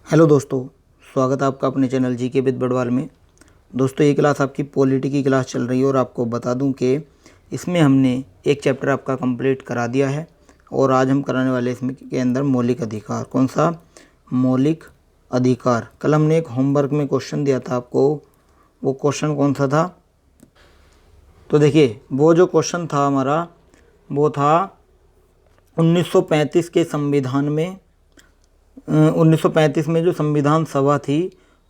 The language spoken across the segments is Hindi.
हेलो दोस्तों, स्वागत है आपका अपने चैनल जी के विद बड़वाल में। दोस्तों, ये क्लास आपकी पॉलिटी की क्लास चल रही है और आपको बता दूं कि इसमें हमने एक चैप्टर आपका कंप्लीट करा दिया है और आज हम कराने वाले इसमें के अंदर मौलिक अधिकार। कौन सा? मौलिक अधिकार। कल हमने एक होमवर्क में क्वेश्चन दिया था आपको, वो क्वेश्चन कौन सा था? तो देखिए, वो जो क्वेश्चन था हमारा वो था 1935 के संविधान में 1935 में जो संविधान सभा थी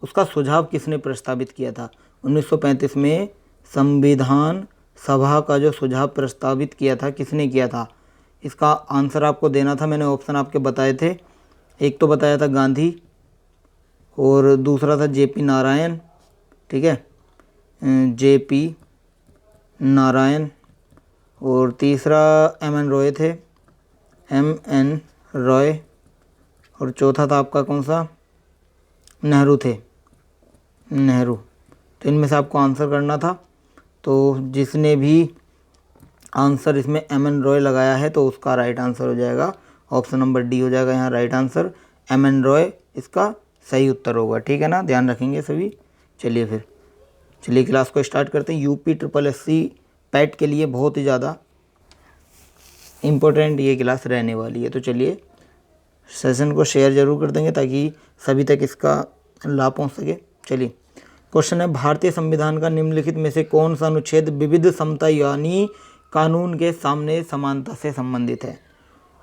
उसका सुझाव किसने प्रस्तावित किया था? 1935 में संविधान सभा का जो सुझाव प्रस्तावित किया था किसने किया था? इसका आंसर आपको देना था। मैंने ऑप्शन आपके बताए थे। एक तो बताया था गांधी और दूसरा था जेपी नारायण, ठीक है, जेपी नारायण, और तीसरा एम एन रॉय थे, एम एन रॉय, और चौथा था आपका कौन सा? नेहरू थे, नेहरू। तो इनमें से आपको आंसर करना था। तो जिसने भी आंसर इसमें एम एन रॉय लगाया है तो उसका राइट आंसर हो जाएगा ऑप्शन नंबर डी हो जाएगा यहाँ right answer. M N Roy इसका सही उत्तर होगा, ठीक है ना? ध्यान रखेंगे सभी। चलिए क्लास को स्टार्ट करते हैं। UP triple S C PET के लिए बहुत ही ज़्यादा इम्पोर्टेंट ये क्लास रहने वाली है। तो चलिए सेशन को शेयर जरूर कर देंगे ताकि सभी तक इसका लाभ पहुंच सके। चलिए, क्वेश्चन है, भारतीय संविधान का निम्नलिखित में से कौन सा अनुच्छेद विविध समता यानी कानून के सामने समानता से संबंधित है?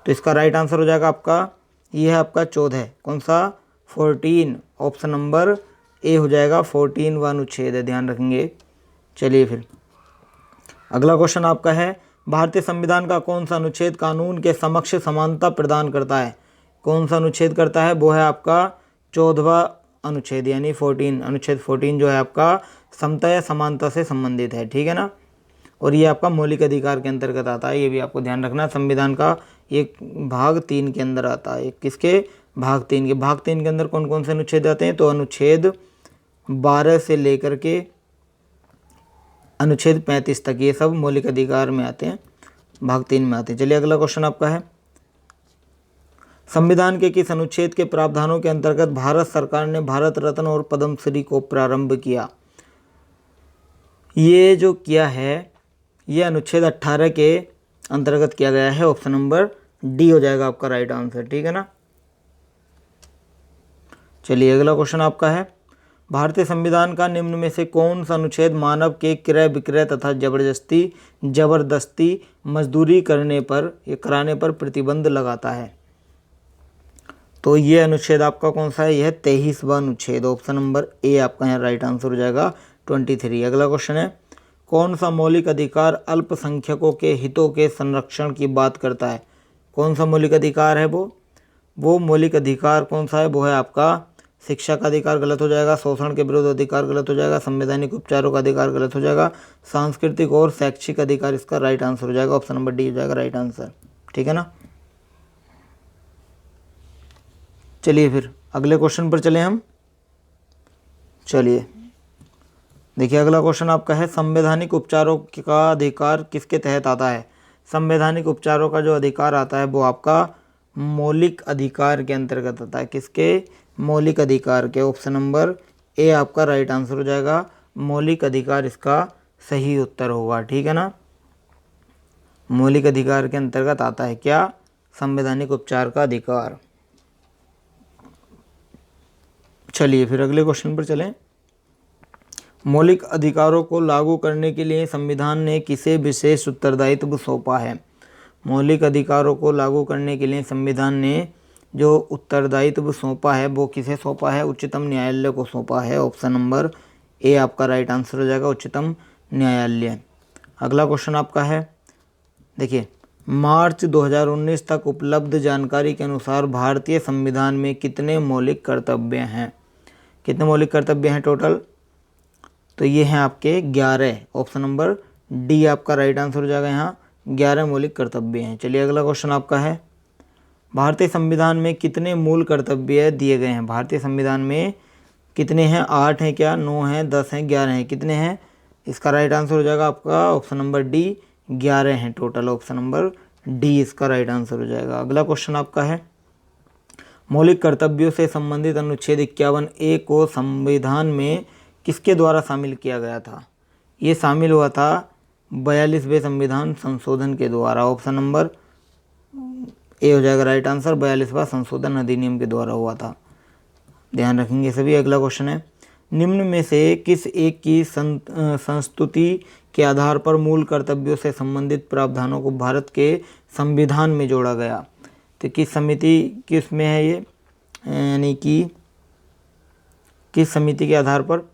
तो इसका राइट आंसर हो जाएगा आपका, ये है आपका 14। कौन सा? 14। ऑप्शन नंबर ए हो जाएगा 14 व अनुच्छेद है, ध्यान रखेंगे। चलिए फिर अगला क्वेश्चन आपका है, भारतीय संविधान का कौन सा अनुच्छेद कानून के समक्ष समानता प्रदान करता है? कौन सा अनुच्छेद करता है? वो है आपका 14वां अनुच्छेद यानी 14। अनुच्छेद 14 जो है आपका समता या समानता से संबंधित है, ठीक है ना? और ये आपका मौलिक अधिकार के अंतर्गत आता है, ये भी आपको ध्यान रखना। संविधान का एक भाग 3 के अंदर आता है। किसके? भाग 3 के। भाग 3 के अंदर कौन कौन से अनुच्छेद आते हैं? तो अनुच्छेद 12 से लेकर के अनुच्छेद 35 तक ये सब मौलिक अधिकार में आते हैं, भाग 3 में आते हैं। चलिए अगला क्वेश्चन आपका है, संविधान के किस अनुच्छेद के प्रावधानों के अंतर्गत भारत सरकार ने भारत रत्न और पद्मश्री को प्रारंभ किया? ये जो किया है ये अनुच्छेद 18 के अंतर्गत किया गया है। ऑप्शन नंबर डी हो जाएगा आपका राइट आंसर, ठीक है ना? चलिए अगला क्वेश्चन आपका है, भारतीय संविधान का निम्न में से कौन सा अनुच्छेद मानव के क्रय विक्रय तथा जबरदस्ती मजदूरी करने पर या कराने पर प्रतिबंध लगाता है? तो ये अनुच्छेद आपका कौन सा है? यह 23वां अनुच्छेद। ऑप्शन नंबर ए आपका यहाँ राइट आंसर हो जाएगा 23। अगला क्वेश्चन है, कौन सा मौलिक अधिकार अल्पसंख्यकों के हितों के संरक्षण की बात करता है? कौन सा मौलिक अधिकार है वो मौलिक अधिकार कौन सा है? वो है आपका शिक्षा का अधिकार, गलत हो जाएगा। शोषण के विरुद्ध अधिकार, गलत हो जाएगा। संवैधानिक उपचारों का अधिकार, गलत हो जाएगा। सांस्कृतिक और शैक्षिक अधिकार इसका राइट आंसर हो जाएगा। ऑप्शन नंबर डी हो जाएगा राइट आंसर, ठीक है ना? चलिए फिर अगले क्वेश्चन पर चले हम। चलिए देखिए अगला क्वेश्चन आपका है, संवैधानिक उपचारों का अधिकार किसके तहत आता है? संवैधानिक उपचारों का जो अधिकार आता है वो आपका मौलिक अधिकार के अंतर्गत आता है। किसके? मौलिक अधिकार के। ऑप्शन नंबर ए आपका राइट आंसर हो जाएगा। मौलिक अधिकार इसका सही उत्तर होगा, ठीक है ना? मौलिक अधिकार के अंतर्गत आता है क्या? संवैधानिक उपचार का अधिकार। चलिए फिर अगले क्वेश्चन पर चलें। मौलिक अधिकारों को लागू करने के लिए संविधान ने किसे विशेष उत्तरदायित्व सौंपा है? मौलिक अधिकारों को लागू करने के लिए संविधान ने जो उत्तरदायित्व सौंपा है वो किसे सौंपा है? उच्चतम न्यायालय को सौंपा है। ऑप्शन नंबर ए आपका राइट आंसर हो जाएगा, उच्चतम न्यायालय। अगला क्वेश्चन आपका है, देखिए, मार्च 2019 तक उपलब्ध जानकारी के अनुसार भारतीय संविधान में कितने मौलिक कर्तव्य हैं? कितने मौलिक कर्तव्य हैं टोटल? तो ये हैं आपके 11। ऑप्शन नंबर डी आपका राइट आंसर हो जाएगा, यहाँ 11 मौलिक कर्तव्य हैं। चलिए अगला क्वेश्चन आपका है, भारतीय संविधान में कितने मूल कर्तव्य दिए गए हैं? भारतीय संविधान में कितने हैं? 8 हैं क्या? 9 हैं? 10 हैं? 11 हैं? कितने हैं? इसका राइट आंसर हो जाएगा आपका ऑप्शन नंबर डी, 11 हैं टोटल। ऑप्शन नंबर डी इसका राइट आंसर हो जाएगा। अगला क्वेश्चन आपका है, मौलिक कर्तव्यों से संबंधित अनुच्छेद 51A को संविधान में किसके द्वारा शामिल किया गया था? ये शामिल हुआ था 42वें संविधान संशोधन के द्वारा। ऑप्शन नंबर ए हो जाएगा राइट आंसर। 42वां संशोधन अधिनियम के द्वारा हुआ था, ध्यान रखेंगे सभी। अगला क्वेश्चन है, निम्न में से किस एक की संस्तुति के आधार पर मूल कर्तव्यों से संबंधित प्रावधानों को भारत के संविधान में जोड़ा गया? तो किस समिति किस में है ये, यानी कि किस समिति के आधार पर?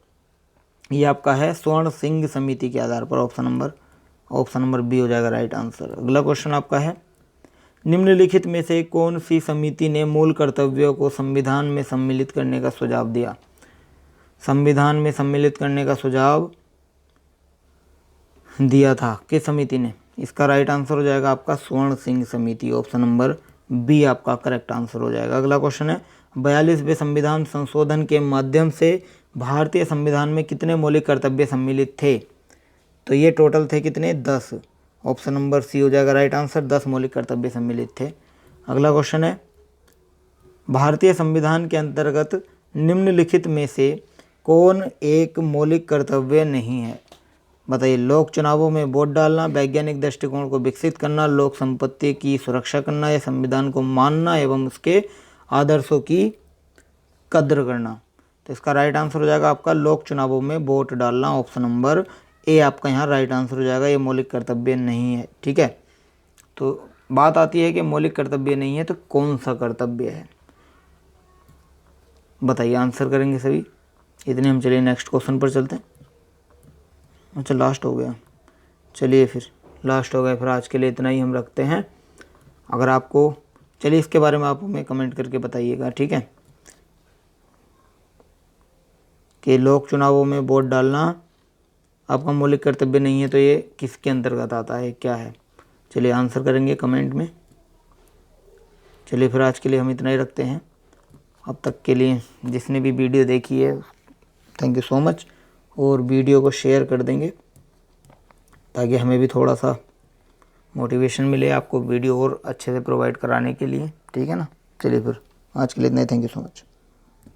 ये आपका है स्वर्ण सिंह समिति के आधार पर। ऑप्शन नंबर बी हो जाएगा राइट आंसर। अगला क्वेश्चन आपका है, निम्नलिखित में से कौन सी समिति ने मूल कर्तव्यों को संविधान में सम्मिलित करने का सुझाव दिया? संविधान में सम्मिलित करने का सुझाव दिया था किस समिति ने? इसका राइट आंसर हो जाएगा आपका स्वर्ण सिंह समिति। ऑप्शन नंबर बी आपका करेक्ट आंसर हो जाएगा। अगला क्वेश्चन है, 42वें संविधान संशोधन के माध्यम से भारतीय संविधान में कितने मौलिक कर्तव्य सम्मिलित थे? तो ये टोटल थे कितने? 10। ऑप्शन नंबर सी हो जाएगा राइट आंसर। 10 मौलिक कर्तव्य सम्मिलित थे। अगला क्वेश्चन है, भारतीय संविधान के अंतर्गत निम्नलिखित में से कौन एक मौलिक कर्तव्य नहीं है? बताइए। लोक चुनावों में वोट डालना, वैज्ञानिक दृष्टिकोण को विकसित करना, लोक संपत्ति की सुरक्षा करना या संविधान को मानना एवं उसके आदर्शों की कद्र करना। तो इसका राइट आंसर हो जाएगा आपका लोक चुनावों में वोट डालना। ऑप्शन नंबर ए आपका यहाँ राइट आंसर हो जाएगा। ये मौलिक कर्तव्य नहीं है, ठीक है। तो बात आती है कि मौलिक कर्तव्य नहीं है तो कौन सा कर्तव्य है, बताइए। आंसर करेंगे सभी। इतने हम चलिए नेक्स्ट क्वेश्चन पर चलते हैं। अच्छा लास्ट हो गया, चलिए फिर लास्ट हो गया, फिर आज के लिए इतना ही हम रखते हैं। अगर आपको चलिए इसके बारे में आप हमें कमेंट करके बताइएगा, ठीक है, कि लोक चुनावों में वोट डालना आपका मौलिक कर्तव्य नहीं है तो ये किसके अंतर्गत आता है, क्या है? चलिए आंसर करेंगे कमेंट में। चलिए फिर आज के लिए हम इतना ही रखते हैं। अब तक के लिए जिसने भी वीडियो देखी है थैंक यू सो मच, और वीडियो को शेयर कर देंगे ताकि हमें भी थोड़ा सा मोटिवेशन मिले आपको वीडियो और अच्छे से प्रोवाइड कराने के लिए, ठीक है ना। चलिए फिर आज के लिए इतना ही, थैंक यू सो मच।